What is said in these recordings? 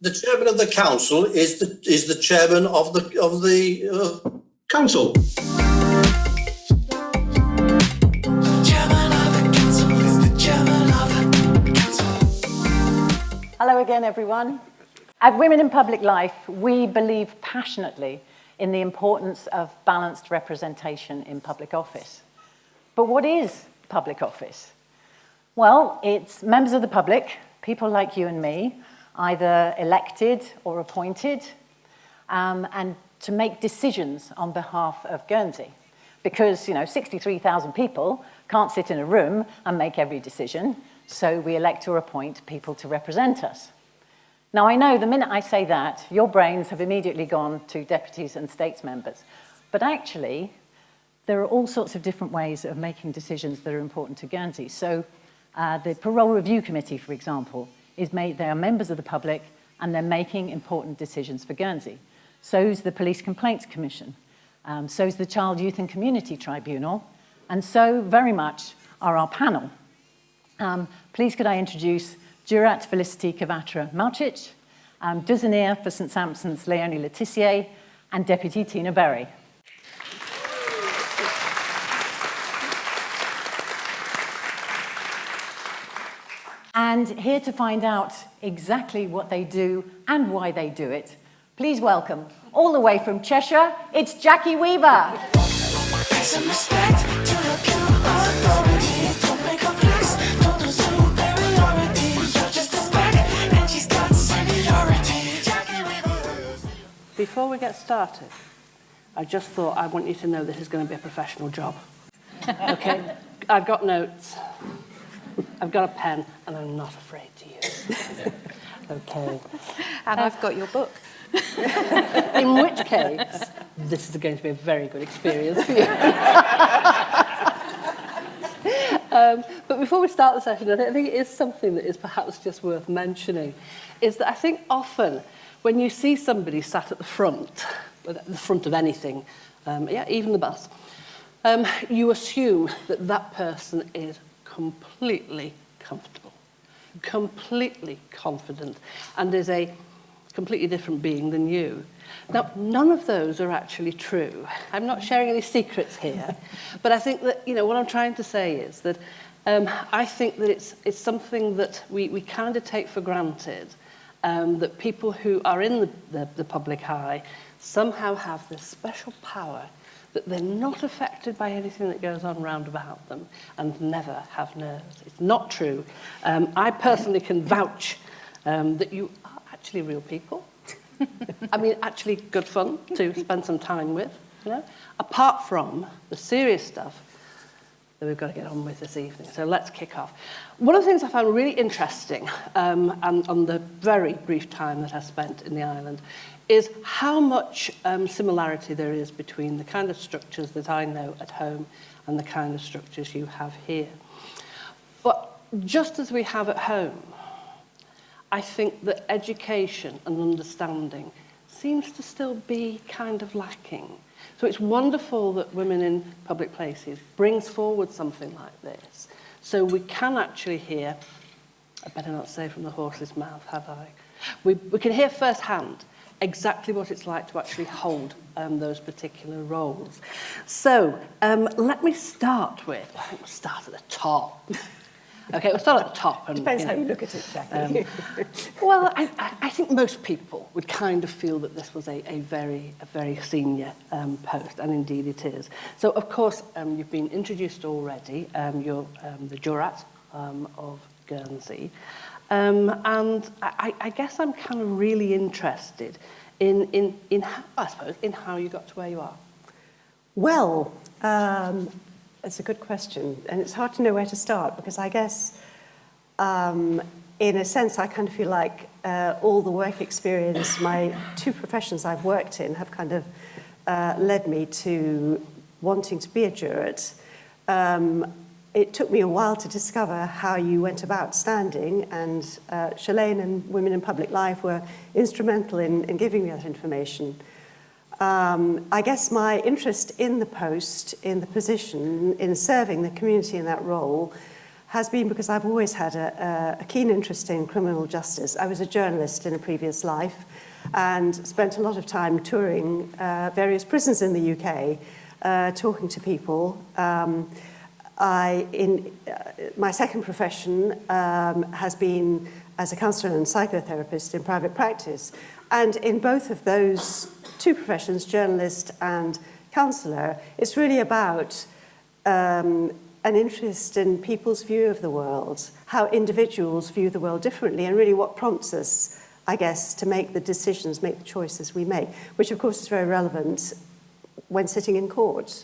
The chairman of the council is the chairman of the council. Hello again, everyone. At Women in Public Life, we believe passionately in the importance of balanced representation in public office. But what is public office? Well, it's members of the public, people like you and me, either elected or appointed, and to make decisions on behalf of Guernsey. Because, 63,000 people can't sit in a room and make every decision, so we elect or appoint people to represent us. Now, I know the minute I say that, your brains have immediately gone to deputies and states members. But actually, there are all sorts of different ways of making decisions that are important to Guernsey. So the Parole Review Committee, for example, they are members of the public and they're making important decisions for Guernsey. So's the Police Complaints Commission. So's the Child, Youth and Community Tribunal. And so very much are our panel. Please could I introduce Jurat Felicity Cavatra-Malcic, Douzenaire for St Sampson's Leonie Letizier, and Deputy Tina Berry. And here to find out exactly what they do and why they do it, please welcome, all the way from Cheshire, it's Jackie Weaver. Before we get started, I just thought I want you to know this is going to be a professional job. Okay? I've got notes, I've got a pen, and I'm not afraid to use it. Okay. And I've got your book. In which case, this is going to be a very good experience for you. But before we start the session, I think it is something that is perhaps just worth mentioning, is that I think often when you see somebody sat at the front of anything, even the bus, you assume that that person is completely comfortable, completely confident, and is a completely different being than you. Now, none of those are actually true. I'm not sharing any secrets here, but I think that, what I'm trying to say is that I think that it's something that we kind of take for granted, that people who are in the public eye somehow have this special power that they're not affected by anything that goes on round about them and never have nerves. It's not true. I personally can vouch that you are actually real people. I mean, actually good fun to spend some time with, apart from the serious stuff that we've got to get on with this evening. So let's kick off. One of the things I found really interesting, and on the very brief time that I spent in the island, is how much similarity there is between the kind of structures that I know at home and the kind of structures you have here. But just as we have at home, I think that education and understanding seems to still be kind of lacking. So it's wonderful that Women in Public Places brings forward something like this. So we can actually hear, I better not say from the horse's mouth, have I? We can hear firsthand exactly what it's like to actually hold those particular roles. So let me start with, I think we'll start at the top. Okay, we'll start at the top. And, Depends how you look at it, Jackie. Well, I think most people would kind of feel that this was a very senior post, and indeed it is. So, of course, you've been introduced already. You're the Jurat of Guernsey. And I guess I'm kind of really interested in how, I suppose, in how you got to where you are. Well, it's a good question, and it's hard to know where to start, because I guess, in a sense, I kind of feel like all the work experience, my two professions I've worked in, have kind of led me to wanting to be a jurat. It took me a while to discover how you went about standing, and Shalane and Women in Public Life were instrumental in giving me that information. I guess my interest in the post, in the position, in serving the community in that role, has been because I've always had a keen interest in criminal justice. I was a journalist in a previous life and spent a lot of time touring various prisons in the UK, talking to people. My second profession has been as a counsellor and psychotherapist in private practice. And in both of those two professions, journalist and counsellor, it's really about an interest in people's view of the world, how individuals view the world differently, and really what prompts us, I guess, to make the decisions, make the choices we make, which of course is very relevant when sitting in court.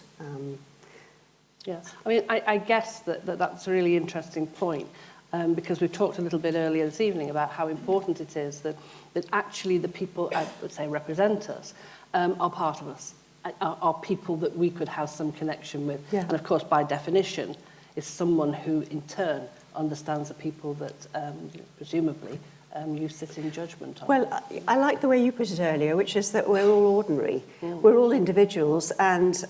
Yeah, I mean, I guess that's a really interesting point, because we've talked a little bit earlier this evening about how important it is that actually the people, I would say, represent us, are part of us, are people that we could have some connection with. Yeah. And of course, by definition, is someone who in turn understands the people that presumably you sit in judgment on. Well, I like the way you put it earlier, which is that we're all ordinary. We're all individuals, and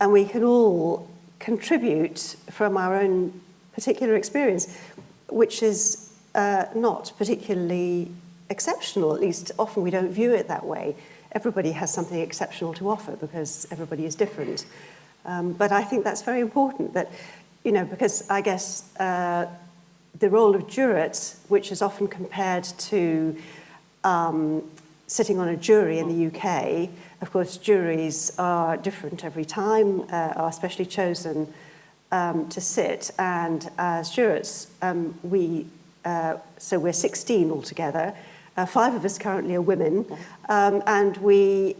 we can all contribute from our own particular experience, which is not particularly exceptional. At least often we don't view it that way. Everybody has something exceptional to offer because everybody is different. But I think that's very important, that, you know, because I guess the role of jurate, which is often compared to sitting on a jury in the UK, of course, juries are different every time, are specially chosen to sit, and as jurates, so we're 16 altogether. 5 of us currently are women, and we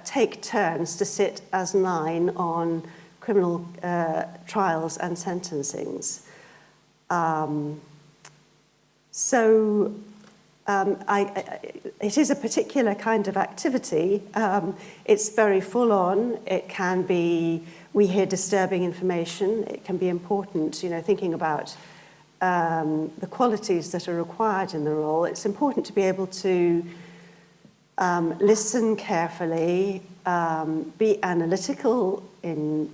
take turns to sit as 9 on criminal trials and sentencings. It is a particular kind of activity. It's very full on. It can be, we hear disturbing information. It can be important, you know, thinking about the qualities that are required in the role. It's important to be able to listen carefully, be analytical in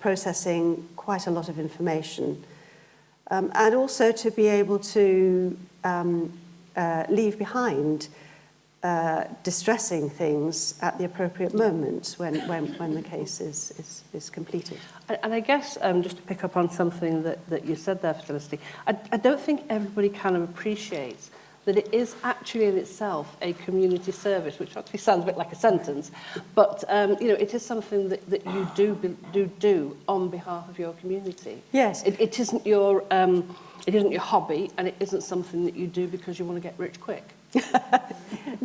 processing quite a lot of information, and also to be able to leave behind distressing things at the appropriate moment when the case is completed. And I guess, just to pick up on something that you said there, Felicity, I don't think everybody kind of appreciates that it is actually in itself a community service, which actually sounds a bit like a sentence, but you know, it is something that you do on behalf of your community. Yes. It isn't your hobby, and it isn't something that you do because you want to get rich quick.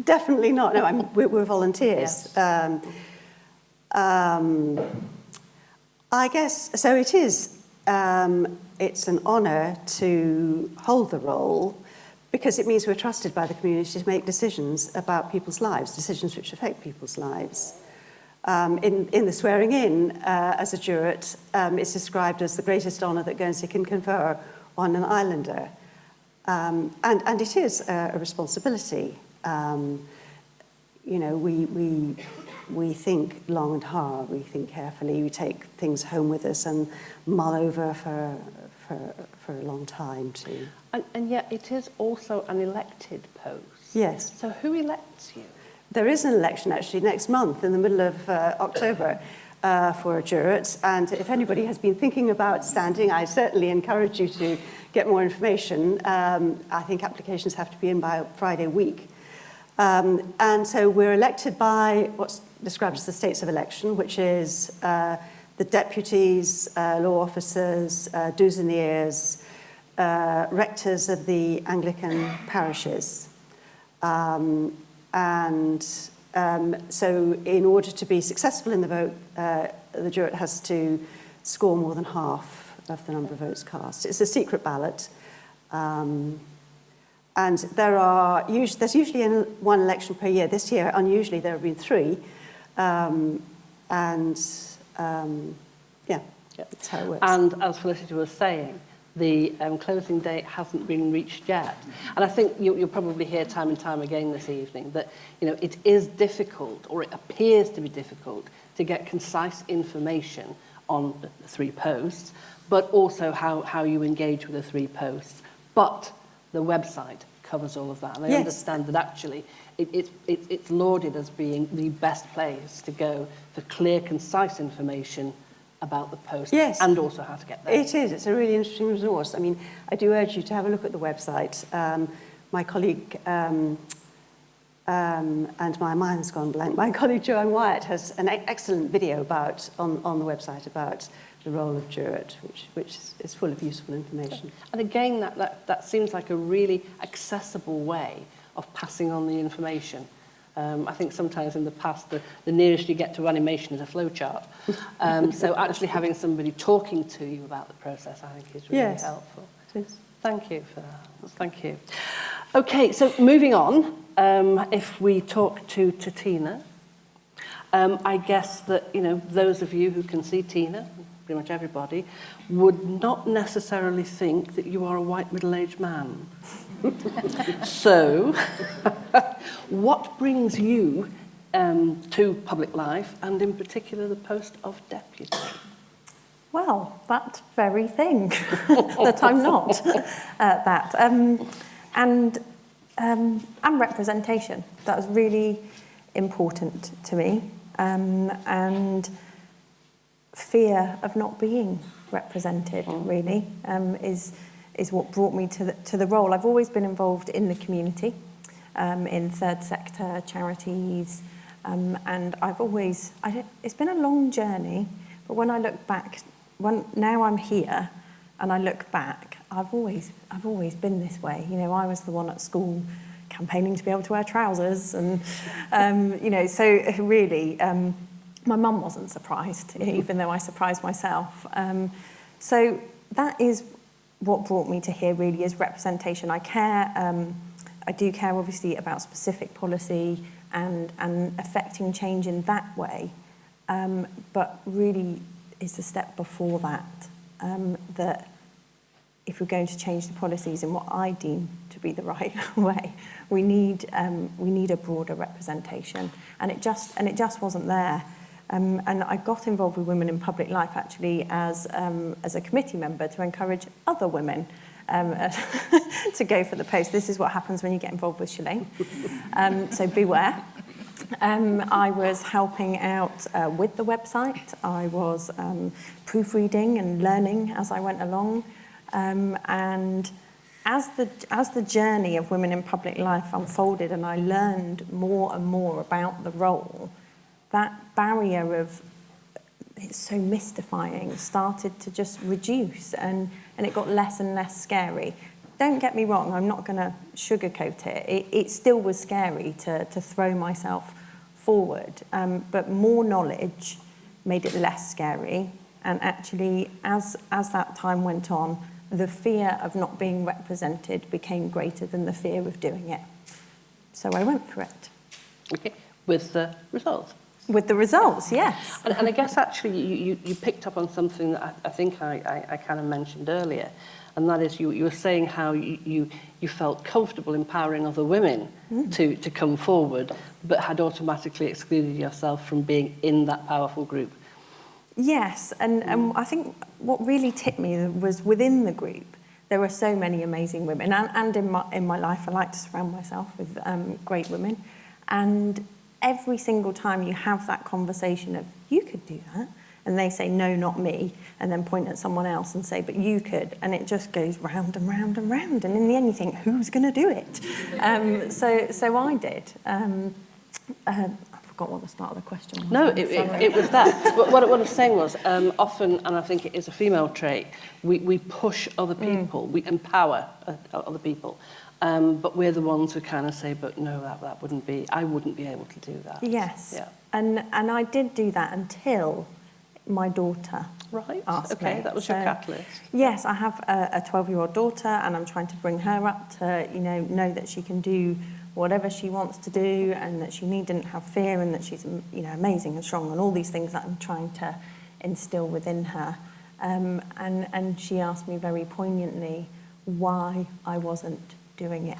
Definitely not. No, we're volunteers. Yes. I guess, so it is, it's an honour to hold the role because it means we're trusted by the community to make decisions about people's lives, decisions which affect people's lives. In the swearing in, as a jurate, it's described as the greatest honour that Guernsey can confer on an islander. And it is a responsibility. You know, we think long and hard, we think carefully, we take things home with us and mull over for a long time too. And yet it is also an elected post. Yes. So who elects you? There is an election actually next month in the middle of October for a jurate, and if anybody has been thinking about standing, I certainly encourage you to get more information. I think applications have to be in by Friday week. And so we're elected by what's described as the states of election, which is the deputies, law officers, douzineers, rectors of the Anglican parishes. So in order to be successful in the vote, the jurate has to score more than half of the number of votes cast. It's a secret ballot. And there's usually one election per year. This year, unusually, there have been 3. That's how it works. And as Felicity was saying, the closing date hasn't been reached yet. And I think you'll probably hear time and time again this evening that, you know, it is difficult, or it appears to be difficult, to get concise information on the 3 posts, but also how you engage with the 3 posts. But the website covers all of that. And I understand that actually it's lauded as being the best place to go for clear, concise information about the post and also how to get there. It is. It's a really interesting resource. I mean, I do urge you to have a look at the website. My colleague, and my mind's gone blank, my colleague Joanne Wyatt has an excellent video on the website about the role of Jurate, which is full of useful information. And again, that seems like a really accessible way of passing on the information. I think sometimes in the past, the nearest you get to animation is a flowchart. So actually having somebody talking to you about the process, I think, is really helpful. It is. Thank you for that. Thank you. Okay, so moving on, if we talk to Tina, I guess that, those of you who can see Tina, pretty much everybody, would not necessarily think that you are a white middle-aged man. So, what brings you to public life, and in particular the post of deputy? Well, that very thing that I'm not that. And representation. That was really important to me. And fear of not being represented, really, is what brought me to the role. I've always been involved in the community, in third sector charities, and it's been a long journey, but when I look back, now I'm here and I look back, I've always been this way. I was the one at school campaigning to be able to wear trousers, and so really, my mum wasn't surprised, even though I surprised myself. So that is what brought me to here, really, is representation. I do care, obviously, about specific policy and affecting change in that way, but really it's a step before that, that if we're going to change the policies in what I deem to be the right way, we need a broader representation, and it just wasn't there. And I got involved with Women in Public Life, actually, as a committee member to encourage other women to go for the post. This is what happens when you get involved with Shalane. So beware. I was helping out with the website. I was proofreading and learning as I went along. And as the journey of Women in Public Life unfolded and I learned more and more about the role, that barrier of it's so mystifying started to just reduce, and it got less and less scary. Don't get me wrong, I'm not going to sugarcoat it. It still was scary to throw myself forward, but more knowledge made it less scary. And actually, as that time went on, the fear of not being represented became greater than the fear of doing it. So I went for it. Okay, with the results. With the results, yes. And I guess actually you picked up on something that I think I kind of mentioned earlier, and that is you were saying how you felt comfortable empowering other women to come forward, but had automatically excluded yourself from being in that powerful group. Yes, and I think what really tipped me was within the group, there were so many amazing women, and in my life I like to surround myself with great women, and every single time you have that conversation of, you could do that, and they say, no, not me, and then point at someone else and say, but you could, and it just goes round and round and round, and in the end you think, who's going to do it? So I did. I forgot what the start of the question was. No, it was that. What I was saying was, often, and I think it is a female trait, we push other people, we empower other people. But we're the ones who kind of say, but no, that wouldn't be, I wouldn't be able to do that. Yes, yeah. And I did do that until my daughter asked okay, me. that was your catalyst. Yes, I have a 12-year-old daughter, and I'm trying to bring her up to, know that she can do whatever she wants to do, and that she needn't have fear, and that she's, amazing and strong, and all these things that I'm trying to instill within her. And she asked me very poignantly why I wasn't doing it.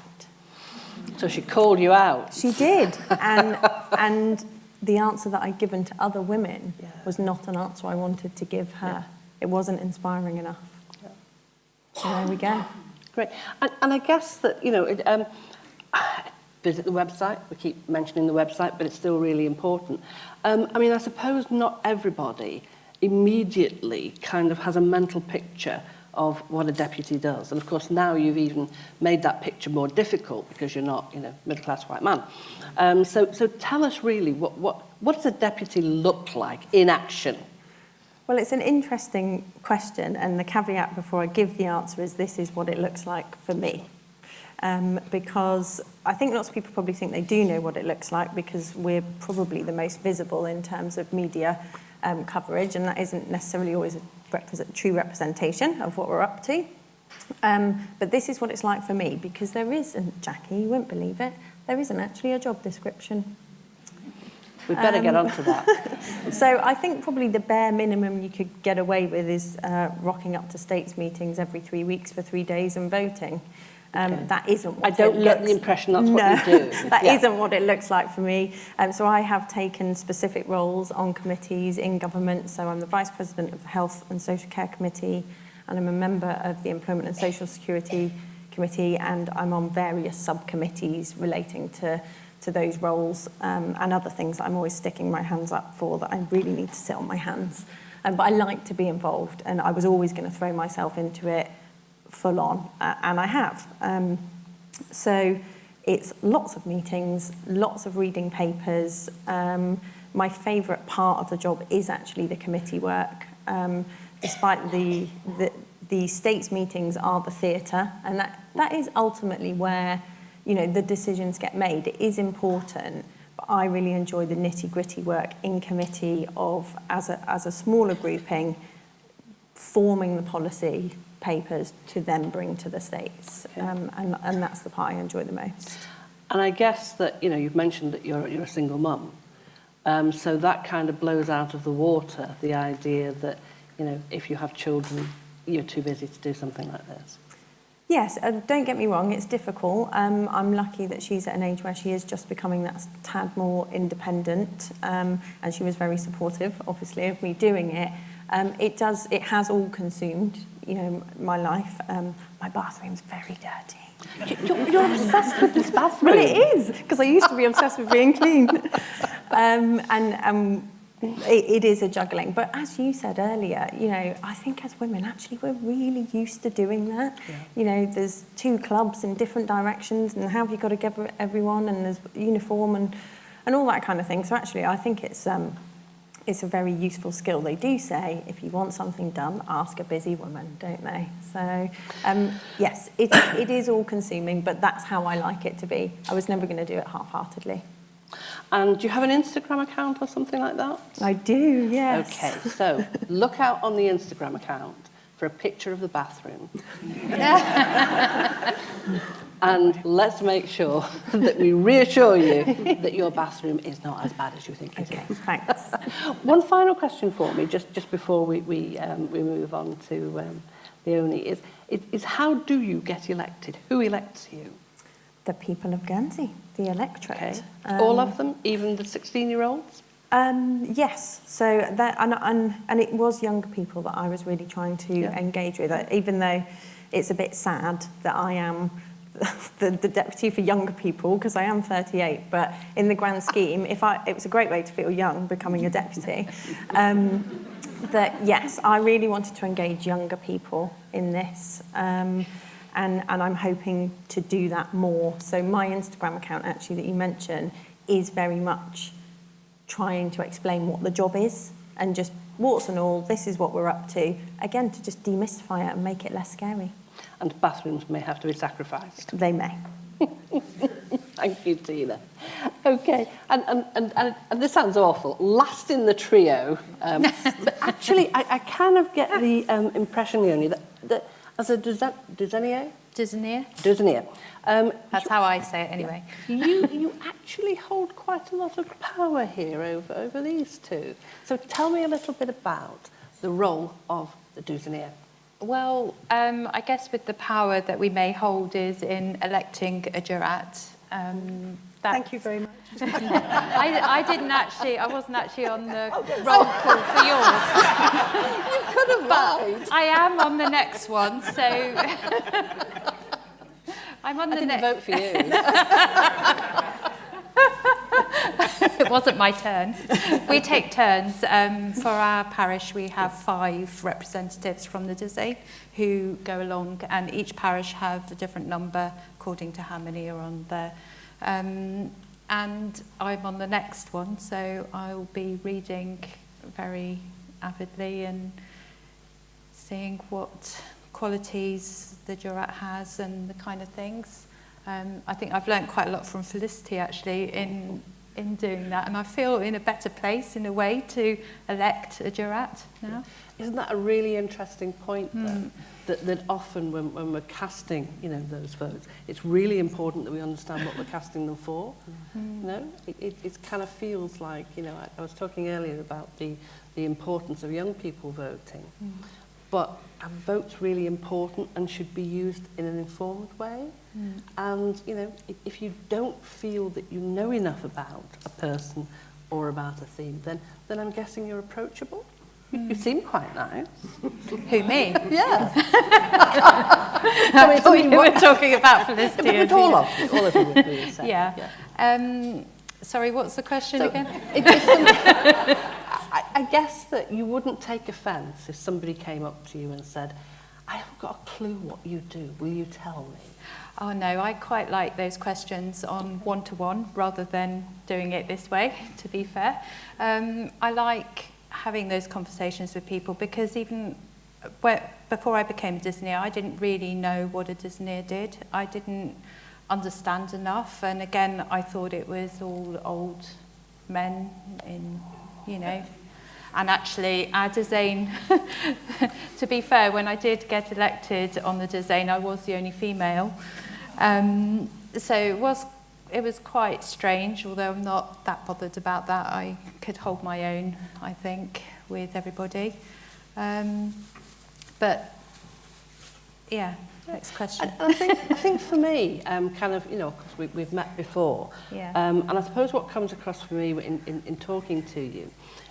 So she called you out. She did, and the answer that I'd given to other women was not an answer I wanted to give her. It wasn't inspiring enough. So there we go. Great. And I guess that, visit the website. We keep mentioning the website, but it's still really important. I suppose not everybody immediately kind of has a mental picture of what a deputy does. And of course, now you've even made that picture more difficult because you're not, middle-class white man. So tell us really, what does a deputy look like in action? Well, it's an interesting question, and the caveat before I give the answer is this is what it looks like for me. Because I think lots of people probably think they do know what it looks like because we're probably the most visible in terms of media coverage, and that isn't necessarily always a true representation of what we're up to. But this is what it's like for me, because there isn't, Jackie, you won't believe it, there isn't actually a job description. We better get onto that. So I think probably the bare minimum you could get away with is rocking up to states meetings every 3 weeks for 3 days and voting. That isn't what I don't get the impression that's what you do. That isn't what it looks like for me. So I have taken specific roles on committees in government. So I'm the Vice President of the Health and Social Care Committee, and I'm a member of the Employment and Social Security Committee, and I'm on various subcommittees relating to those roles and other things that I'm always sticking my hands up for that I really need to sit on my hands. But I like to be involved, and I was always going to throw myself into it full on, and I have. So it's lots of meetings, lots of reading papers. My favourite part of the job is actually the committee work. Despite the states meetings are the theatre, and that is ultimately where the decisions get made. It is important, but I really enjoy the nitty-gritty work in committee of, as a smaller grouping, forming the policy papers to then bring to the states. Okay. And that's the part I enjoy the most. And I guess that, you've mentioned that you're a single mum. So that kind of blows out of the water the idea that, if you have children, you're too busy to do something like this. Yes, don't get me wrong, it's difficult. I'm lucky that she's at an age where she is just becoming that tad more independent, and she was very supportive, obviously, of me doing it. It has all consumed, my life. My bathroom's very dirty. You're obsessed with this bathroom. Well, it is, because I used to be obsessed with being clean. It is a juggling. But as you said earlier, I think as women, actually, we're really used to doing that. Yeah. There's 2 clubs in different directions, and how have you got to get everyone, and there's uniform and all that kind of thing. So actually, I think it's a very useful skill. They do say, if you want something done, ask a busy woman, don't they? So, yes, it is all-consuming, but that's how I like it to be. I was never going to do it half-heartedly. And do you have an Instagram account or something like that? I do, yes. Okay, so look out on the Instagram account for a picture of the bathroom. And let's make sure that we reassure you that your bathroom is not as bad as you think it is. Okay, thanks. One final question for me, just before we move on to Leonie, is how do you get elected? Who elects you? The people of Guernsey, the electorate. Okay. All of them, even the 16-year-olds? Yes, so that, and it was younger people that I was really trying to engage with, even though it's a bit sad that I am the deputy for younger people, because I am 38, but in the grand scheme, it was a great way to feel young, becoming a deputy. That yes, I really wanted to engage younger people in this, and I'm hoping to do that more. So my Instagram account, actually, that you mentioned, is very much trying to explain what the job is, and just warts and all, this is what we're up to. Again, to just demystify it and make it less scary. And bathrooms may have to be sacrificed. They may. Thank you, Tina. Okay, and this sounds awful. Last in the trio, but actually, I kind of get the impression, Leonie, that as a Deuxanier? Deuxanier. That's how I say it anyway. You actually hold quite a lot of power here over these two. So tell me a little bit about the role of the Deuxanier. Well, I guess with the power that we may hold is in electing a jurat, Thank you very much. I wasn't actually on the roll call for yours. You could have lied. I am on the next one, so I'm on I the didn't next. vote for you. It wasn't my turn. We take turns. For our parish, we have 5 representatives from the Dizzy who go along, and each parish have a different number according to how many are on there. And I'm on the next one, so I'll be reading very avidly and seeing what qualities the jurat has and the kind of things. I think I've learned quite a lot from Felicity actually in doing that, and I feel in a better place in a way to elect a jurat now. Isn't that a really interesting point though? That often when we're casting, those votes, it's really important that we understand what we're casting them for. It kind of feels like, I was talking earlier about the importance of young people voting, but a vote's really important and should be used in an informed way. And, if you don't feel that you know enough about a person or about a theme, then I'm guessing you're approachable. You seem quite nice. Who, me? Yeah. I thought you were talking about Felicity. But all of you would be the same. Yeah. Sorry, what's the question again? I guess that you wouldn't take offence if somebody came up to you and said, I haven't got a clue what you do, will you tell me? Oh no, I quite like those questions on one-to-one rather than doing it this way, to be fair. I like having those conversations with people because even before I became a Disneyer, I didn't really know what a Disneyer did. I didn't understand enough, and again, I thought it was all old men in, and actually our Dizane, to be fair, when I did get elected on the Dizane, I was the only female. So it was quite strange, although I'm not that bothered about that. I could hold my own, I think, with everybody. But yeah, next question. I think for me, because we've met before, Yeah. and I suppose what comes across for me in talking to you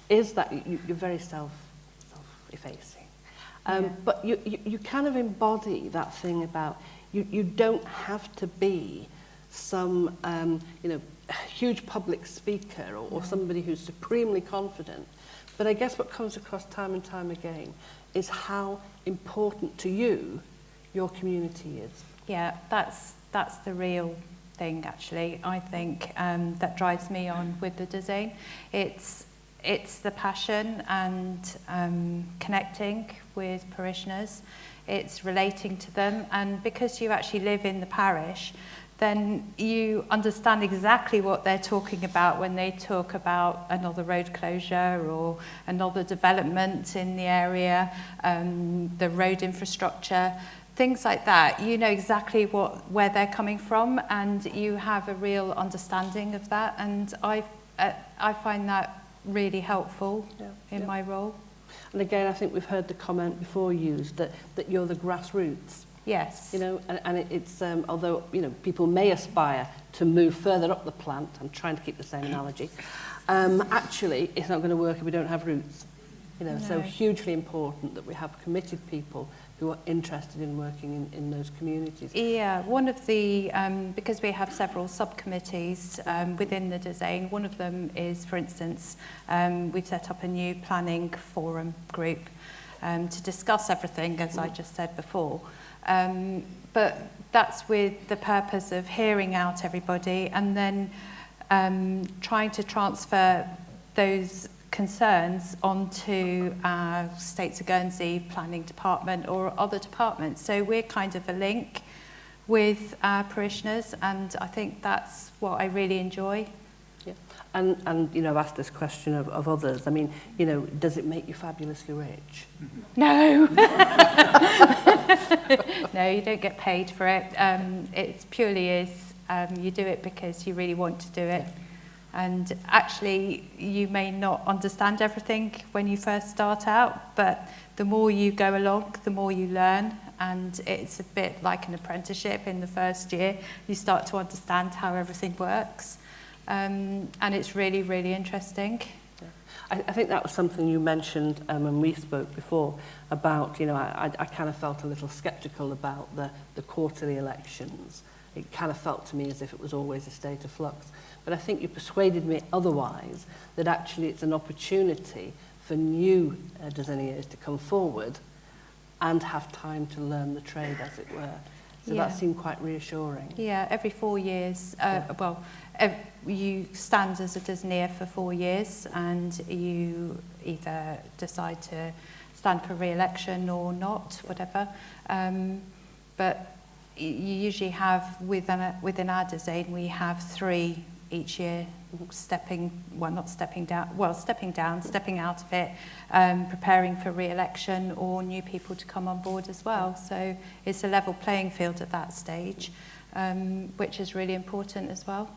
is that you're very self-effacing. But you kind of embody that thing about you don't have to be some huge public speaker or somebody who's supremely confident. But I guess what comes across time and time again is how important to you your community is. Yeah, that's the real thing actually. I think that drives me on with the Dizane. It's the passion and connecting with parishioners. It's relating to them, and because you actually live in the parish, then you understand exactly what they're talking about when they talk about another road closure or another development in the area, the road infrastructure, things like that. You know exactly where they're coming from, and you have a real understanding of that, and I find that really helpful in my role. And again, I think we've heard the comment before used that you're the grassroots. Yes. And it's although people may aspire to move further up the plant. I'm trying to keep the same analogy. Actually, it's not going to work if we don't have roots. No. So hugely important that we have committed people who are interested in working in those communities. Yeah, one of the, because we have several subcommittees within the Dizane, one of them is, for instance, we've set up a new planning forum group to discuss everything, as I just said before. But that's with the purpose of hearing out everybody and then trying to transfer those concerns onto our States of Guernsey planning department or other departments. So we're kind of a link with our parishioners, and I think that's what I really enjoy. Yeah. And I've asked this question of others. I mean, does it make you fabulously rich? No. No, you don't get paid for it. It purely is, you do it because you really want to do it. And actually, you may not understand everything when you first start out, but the more you go along, the more you learn, and it's a bit like an apprenticeship. In the first year, you start to understand how everything works, and it's really, really interesting. I think that was something you mentioned when we spoke before about, you know, I kind of felt a little sceptical about the quarterly elections. It kind of felt to me as if it was always a state of flux. But I think you persuaded me otherwise, that actually it's an opportunity for new designers to come forward and have time to learn the trade, as it were. So that seemed quite reassuring. Yeah, every 4 years, you stand as a designator for 4 years, and you either decide to stand for re-election or not, whatever. But you usually have, within our design, we have 3 each year, stepping down, stepping out of it, preparing for re-election, or new people to come on board as well. So it's a level playing field at that stage, which is really important as well.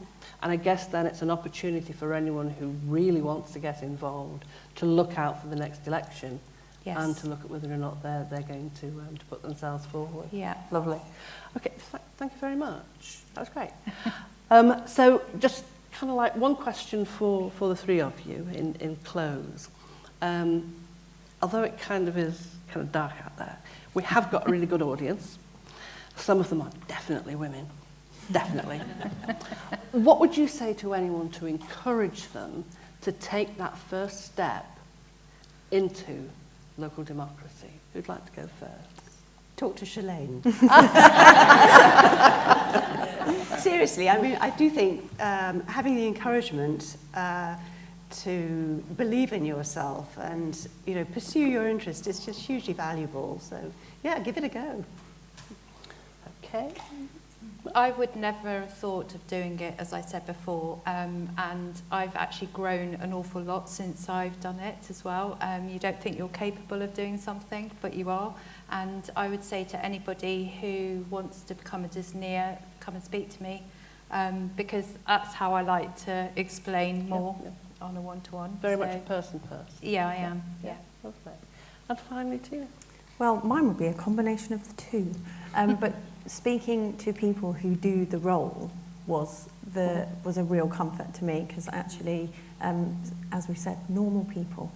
And I guess then it's an opportunity for anyone who really wants to get involved to look out for the next election. Yes. And to look at whether or not they're going to put themselves forward. Yeah. Lovely. Okay, thank you very much. That was great. So just kind of like one question for the three of you in close. Although it kind of is kind of dark out there, we have got a really good audience. Some of them are definitely women. Definitely. What would you say to anyone to encourage them to take that first step into local democracy? Who'd like to go first? Talk to Shalane. Seriously, I mean, I do think having the encouragement to believe in yourself and, you know, pursue your interest is just hugely valuable. So, yeah, give it a go. Okay. I would never have thought of doing it, as I said before, and I've actually grown an awful lot since I've done it as well. You don't think you're capable of doing something, but you are. And I would say to anybody who wants to become a Disneyer, come and speak to me, because that's how I like to explain more on a one-to-one. Very much a person first. Yeah, I am. Yeah. Lovely. And finally, Tina. Well, mine would be a combination of the two. But speaking to people who do the role was a real comfort to me, because actually, as we said, normal people.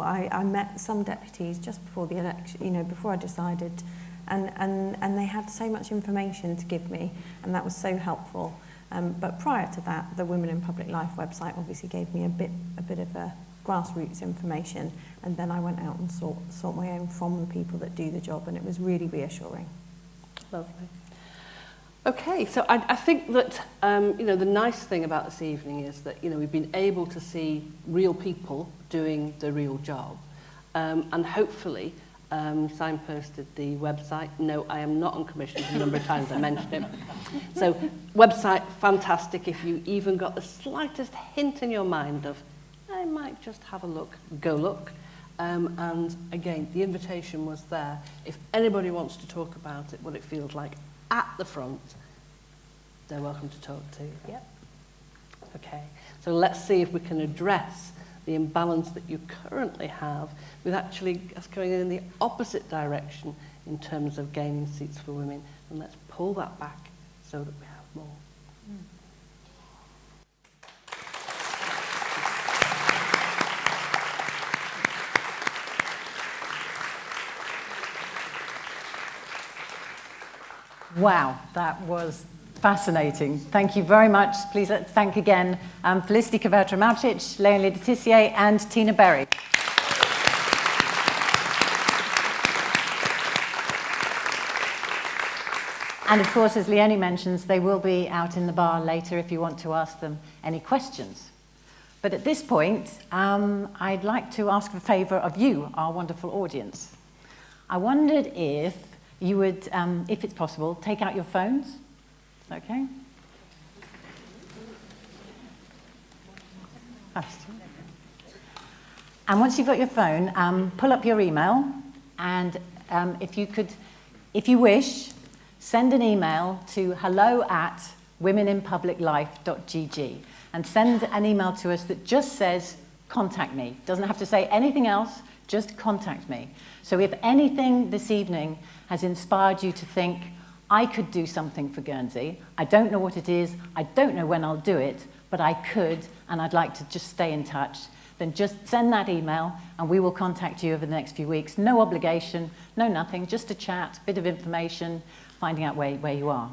I met some deputies just before the election, you know, before I decided, and they had so much information to give me, and that was so helpful. But prior to that, the Women in Public Life website obviously gave me a bit of a grassroots information, and then I went out and sought my own from the people that do the job, and it was really reassuring. Lovely. Okay, so I think that you know, the nice thing about this evening is that, you know, we've been able to see real people doing the real job, and hopefully signposted the website. No, I am not on commission. A number of times I mentioned it. So website, fantastic. If you even got the slightest hint in your mind of, I might just have a look, go look. And again, the invitation was there. If anybody wants to talk about it, what it feels like at the front, they're welcome to talk to you. Yep. Okay, so let's see if we can address the imbalance that you currently have with actually us going in the opposite direction in terms of gaining seats for women. And let's pull that back so that we have more. Wow, that was fascinating. Thank you very much. Please let's thank again Felicity Kvadramatic, Leonie Letitia, and Tina Berry. And of course, as Leonie mentions, they will be out in the bar later if you want to ask them any questions. But at this point, I'd like to ask a favour of you, our wonderful audience. I wondered if you would, if it's possible, take out your phones. Okay? And once you've got your phone, pull up your email, and if you wish, send an email to hello@womeninpubliclife.gg, and send an email to us that just says, contact me. Doesn't have to say anything else, just contact me. So if anything this evening has inspired you to think, I could do something for Guernsey. I don't know what it is, I don't know when I'll do it, but I could, and I'd like to just stay in touch, then just send that email and we will contact you over the next few weeks. No obligation, no nothing, just a chat, bit of information, finding out where you are.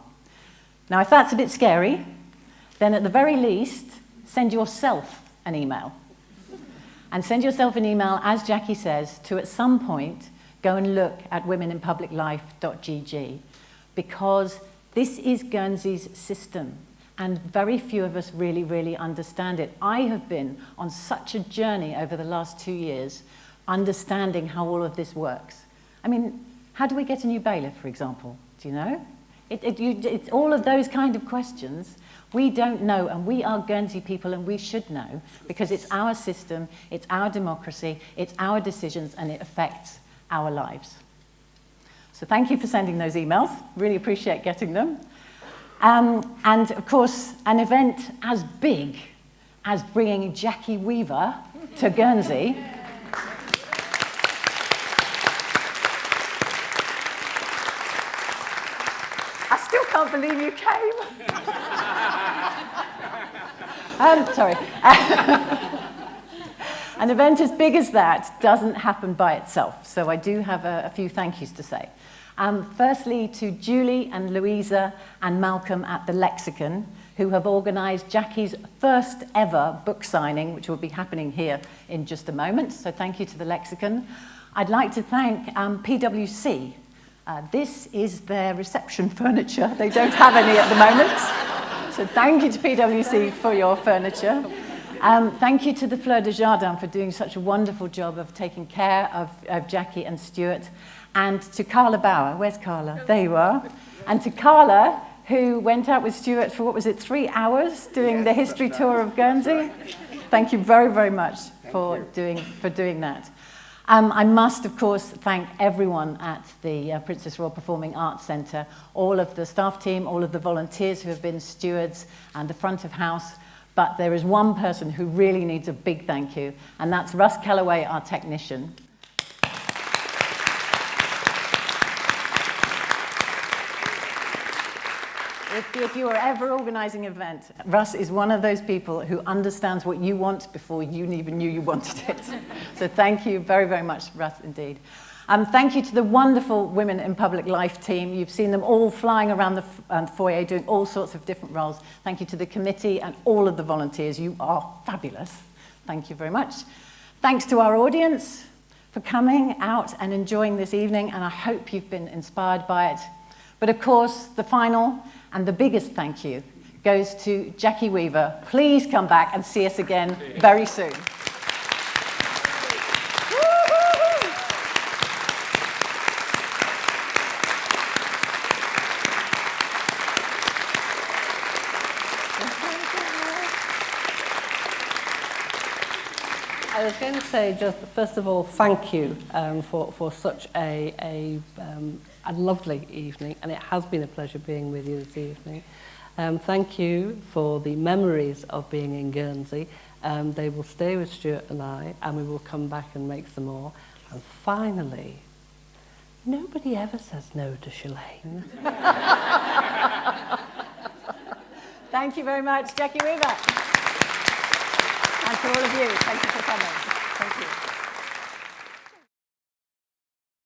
Now, if that's a bit scary, then at the very least, send yourself an email. And send yourself an email, as Jackie says, to at some point go and look at womeninpubliclife.gg, because this is Guernsey's system, and very few of us really, really understand it. I have been on such a journey over the last 2 years, understanding how all of this works. I mean, how do we get a new bailiff, for example? Do you know? It's all of those kind of questions. We don't know, and we are Guernsey people, and we should know, because it's our system, it's our democracy, it's our decisions, and it affects our lives. So thank you for sending those emails. Really appreciate getting them. And of course, an event as big as bringing Jackie Weaver to Guernsey I still can't believe you came. Sorry. An event as big as that doesn't happen by itself, so I do have a few thank yous to say. Firstly, to Julie and Louisa and Malcolm at the Lexicon, who have organised Jackie's first ever book signing, which will be happening here in just a moment, so thank you to the Lexicon. I'd like to thank PwC. This is their reception furniture. They don't have any at the moment, so thank you to PwC for your furniture. Thank you to the Fleur de Jardin for doing such a wonderful job of taking care of Jackie and Stuart. And to Carla Bauer, where's Carla? There you are. And to Carla, who went out with Stuart for, 3 hours doing the history tour of Guernsey. Thank you very, very much for doing that. I must, of course, thank everyone at the Princess Royal Performing Arts Centre, all of the staff team, all of the volunteers who have been stewards and the front of house. But there is one person who really needs a big thank you, and that's Russ Kellaway, our technician. If you are ever organising an event, Russ is one of those people who understands what you want before you even knew you wanted it. So thank you very, very much, Russ, indeed. Thank you to the wonderful Women in Public Life team. You've seen them all flying around the foyer doing all sorts of different roles. Thank you to the committee and all of the volunteers. You are fabulous. Thank you very much. Thanks to our audience for coming out and enjoying this evening, and I hope you've been inspired by it. But of course, the final and the biggest thank you goes to Jackie Weaver. Please come back and see us again very soon. I was going to say, just first of all, thank you for such a lovely evening, and it has been a pleasure being with you this evening. Thank you for the memories of being in Guernsey. They will stay with Stuart and I, and we will come back and make some more. And finally, nobody ever says no to Shalane. Thank you very much, Jackie Weaver. And to all of you, thank you for coming. Thank you.